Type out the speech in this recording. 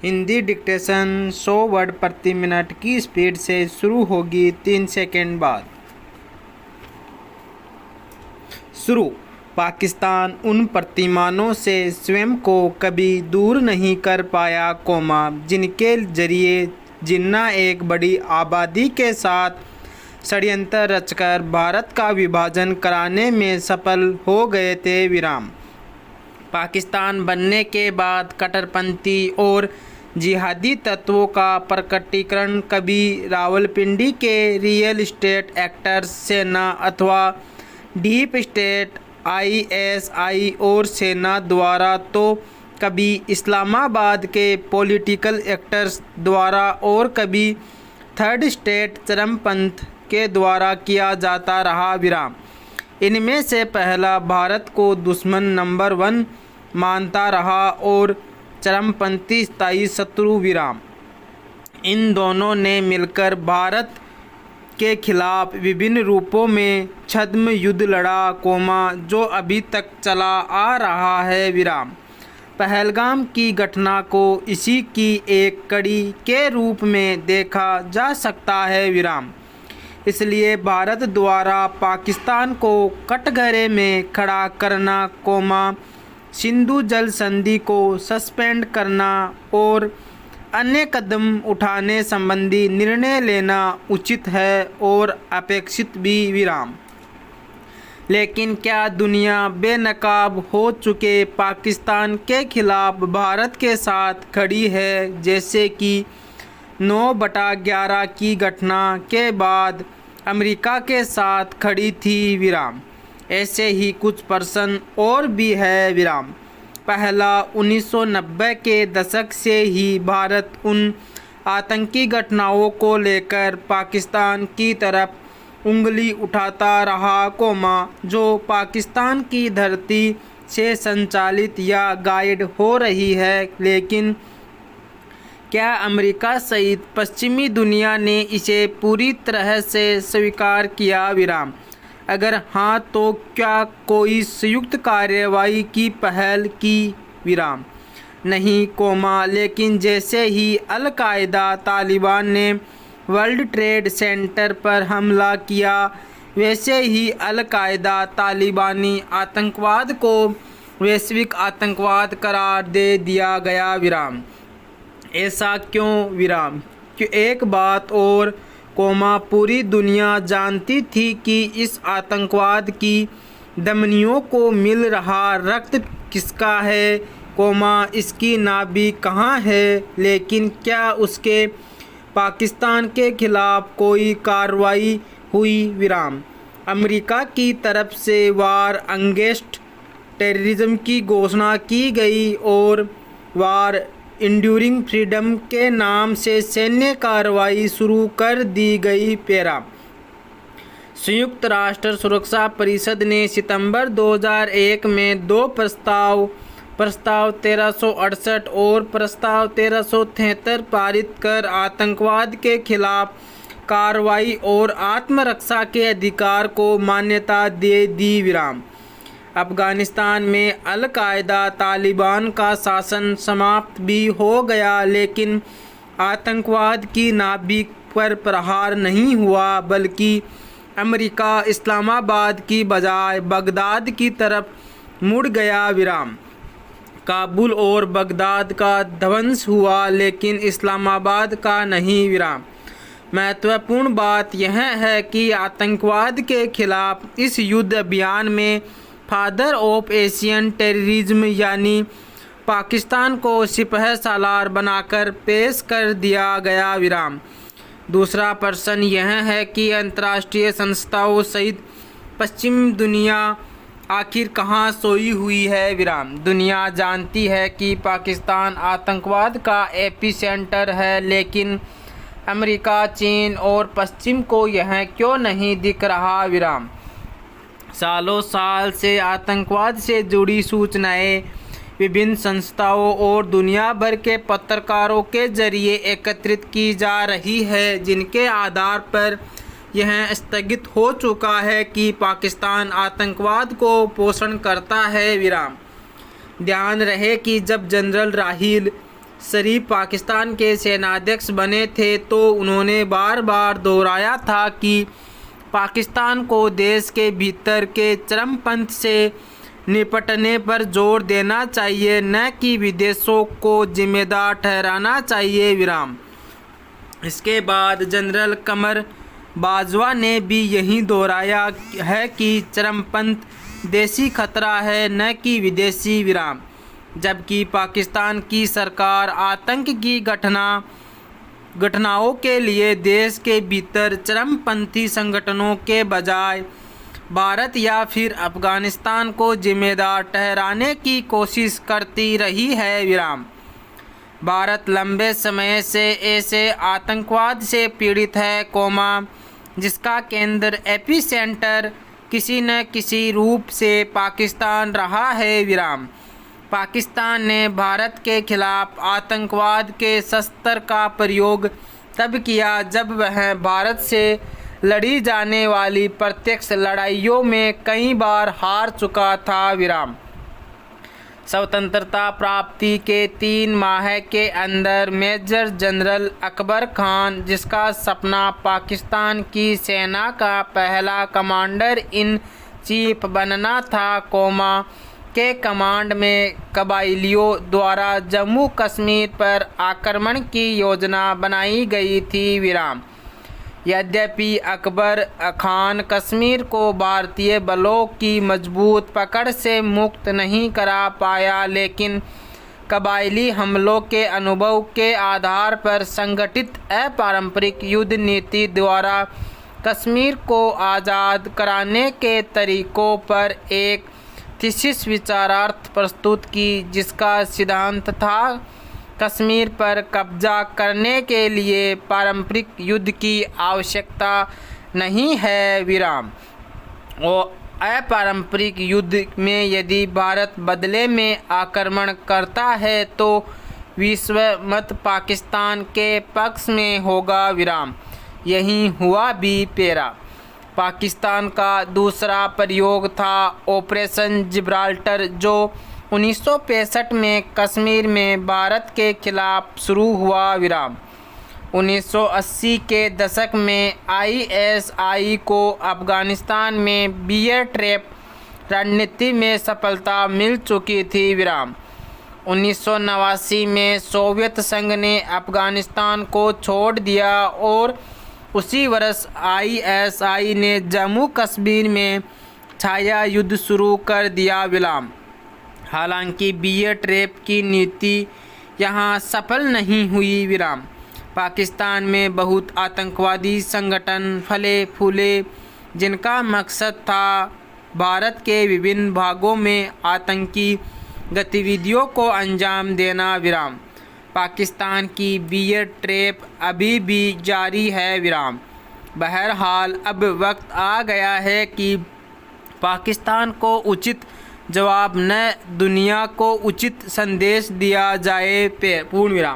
Hindi dictation 100 word प्रति minute की speed से शुरू होगी 3 सेकंड बाद। शुरू। पाकिस्तान उन प्रतिमानों से स्वयं को कभी दूर नहीं कर पाया, जिनके जरिए जिन्ना एक बड़ी आबादी के साथ षड्यंत्र रचकर भारत का विभाजन कराने में सफल हो गए थे। पाकिस्तान बनने के बाद कट्टरपंथी और जिहादी तत्वों का प्रकटीकरण कभी रावलपिंडी के रियल एस्टेट एक्टर्स, सेना अथवा डीप स्टेट ISI और सेना द्वारा, तो कभी इस्लामाबाद के पॉलिटिकल एक्टर्स द्वारा और कभी थर्ड स्टेट चरमपंथ के द्वारा किया जाता रहा। इनमें से पहला भारत को दुश्मन नंबर 1 मानता रहा और चरमपंथी स्थायी शत्रु। इन दोनों ने मिलकर भारत के खिलाफ विभिन्न रूपों में छद्म युद्ध लड़ा, जो अभी तक चला आ रहा है। पहलगाम की घटना को इसी की एक कड़ी के रूप में देखा जा सकता है। इसलिए भारत द्वारा पाकिस्तान को कटघरे में खड़ा करना, सिंधु जल संधि को सस्पेंड करना और अन्य कदम उठाने संबंधी निर्णय लेना उचित है और अपेक्षित भी। लेकिन क्या दुनिया बेनकाब हो चुके पाकिस्तान के खिलाफ भारत के साथ खड़ी है, जैसे कि 9/11 की घटना के बाद अमेरिका के साथ खड़ी थी? ऐसे ही कुछ प्रश्न और भी है। पहला, 1990 के दशक से ही भारत उन आतंकी घटनाओं को लेकर पाकिस्तान की तरफ उंगली उठाता रहा, जो पाकिस्तान की धरती से संचालित या गाइड हो रही है। लेकिन क्या अमेरिका सहित पश्चिमी दुनिया ने इसे पूरी तरह से स्वीकार किया? अगर हाँ, तो क्या कोई संयुक्त कार्रवाई की पहल की? नहीं, लेकिन जैसे ही अल-कायदा तालिबान ने वर्ल्ड ट्रेड सेंटर पर हमला किया, वैसे ही अल-कायदा तालिबानी आतंकवाद को वैश्विक आतंकवाद करार दे दिया गया। ऐसा क्यों? कि एक बात और, पूरी दुनिया जानती थी कि इस आतंकवाद की धमनियों को मिल रहा रक्त किसका है, इसकी नाभि कहाँ है। लेकिन क्या उसके पाकिस्तान के खिलाफ कोई कार्रवाई हुई? अमेरिका की तरफ से वार अगेंस्ट टेररिज्म की घोषणा की गई और वार इंड्यूरिंग फ्रीडम के नाम से सैन्य कार्रवाई शुरू कर दी गई। संयुक्त राष्ट्र सुरक्षा परिषद ने सितंबर 2001 में 2 प्रस्ताव 1368 और प्रस्ताव 1373 पारित कर आतंकवाद के खिलाफ कार्रवाई और आत्मरक्षा के अधिकार को मान्यता दे दी। अफगानिस्तान में अल-कायदा तालिबान का शासन समाप्त भी हो गया, लेकिन आतंकवाद की नाभि पर प्रहार नहीं हुआ, बल्कि अमेरिका इस्लामाबाद की बजाय बगदाद की तरफ मुड़ गया। काबुल और बगदाद का ध्वंस हुआ, लेकिन इस्लामाबाद का नहीं। महत्वपूर्ण बात यह है कि आतंकवाद के खिलाफ इस युद्ध अभियान में फादर ऑफ एशियन टेररिज्म यानी पाकिस्तान को सिपह सालार बनाकर पेश कर दिया गया। दूसरा प्रश्न यह है कि अंतर्राष्ट्रीय संस्थाओं सहित पश्चिम दुनिया आखिर कहाँ सोई हुई है? दुनिया जानती है कि पाकिस्तान आतंकवाद का एपिसेंटर है, लेकिन अमेरिका, चीन और पश्चिम को यह क्यों नहीं दिख रहा? सालों साल से आतंकवाद से जुड़ी सूचनाएं विभिन्न संस्थाओं और दुनिया भर के पत्रकारों के जरिए एकत्रित की जा रही है, जिनके आधार पर यह स्थगित हो चुका है कि पाकिस्तान आतंकवाद को पोषण करता है। ध्यान रहे कि जब जनरल राहील शरीफ पाकिस्तान के सेनाध्यक्ष बने थे तो उन्होंने बार बार दोहराया था कि पाकिस्तान को देश के भीतर के चरमपंथ से निपटने पर जोर देना चाहिए, न कि विदेशों को जिम्मेदार ठहराना चाहिए। विराम। इसके बाद जनरल कमर बाजवा ने भी यही दोहराया है कि चरमपंथ देशी खतरा है, न कि विदेशी। विराम। जबकि पाकिस्तान की सरकार आतंक की घटनाओं के लिए देश के भीतर चरमपंथी संगठनों के बजाय भारत या फिर अफगानिस्तान को जिम्मेदार ठहराने की कोशिश करती रही है। विराम। भारत लंबे समय से ऐसे आतंकवाद से पीड़ित है, जिसका केंद्र एपिसेंटर किसी न किसी रूप से पाकिस्तान रहा है। विराम। पाकिस्तान ने भारत के खिलाफ आतंकवाद के शस्त्र का प्रयोग तब किया जब वह भारत से लड़ी जाने वाली प्रत्यक्ष लड़ाइयों में कई बार हार चुका था। विराम। स्वतंत्रता प्राप्ति के 3 माह के अंदर मेजर जनरल अकबर खान, जिसका सपना पाकिस्तान की सेना का पहला कमांडर इन चीफ बनना था, के कमांड में कबाइलियों द्वारा जम्मू कश्मीर पर आक्रमण की योजना बनाई गई थी। विराम। यद्यपि अकबर खान कश्मीर को भारतीय बलों की मजबूत पकड़ से मुक्त नहीं करा पाया, लेकिन कबाइली हमलों के अनुभव के आधार पर संगठित अपारंपरिक युद्ध नीति द्वारा कश्मीर को आज़ाद कराने के तरीकों पर एक थीसिस विचारार्थ प्रस्तुत की, जिसका सिद्धांत था कश्मीर पर कब्जा करने के लिए पारंपरिक युद्ध की आवश्यकता नहीं है। विराम। और अपारंपरिक युद्ध में यदि भारत बदले में आक्रमण करता है तो विश्व मत पाकिस्तान के पक्ष में होगा। विराम। यही हुआ भी। पेरा। पाकिस्तान का दूसरा प्रयोग था ऑपरेशन जिब्राल्टर, जो 1965 में कश्मीर में भारत के खिलाफ शुरू हुआ। विराम। 1980 के दशक में ISI को अफगानिस्तान में बियर ट्रैप रणनीति में सफलता मिल चुकी थी। विराम। 1989 में सोवियत संघ ने अफगानिस्तान को छोड़ दिया और उसी वर्ष ISI ने जम्मू कश्मीर में छाया युद्ध शुरू कर दिया। विराम। हालांकि बियर ट्रैप की नीति यहाँ सफल नहीं हुई। विराम। पाकिस्तान में बहुत आतंकवादी संगठन फले फूले, जिनका मकसद था भारत के विभिन्न भागों में आतंकी गतिविधियों को अंजाम देना। विराम। पाकिस्तान की बियर ट्रैप अभी भी जारी है। विराम। बहरहाल अब वक्त आ गया है कि पाकिस्तान को उचित जवाब न दुनिया को उचित संदेश दिया जाए। पूर्ण विराम।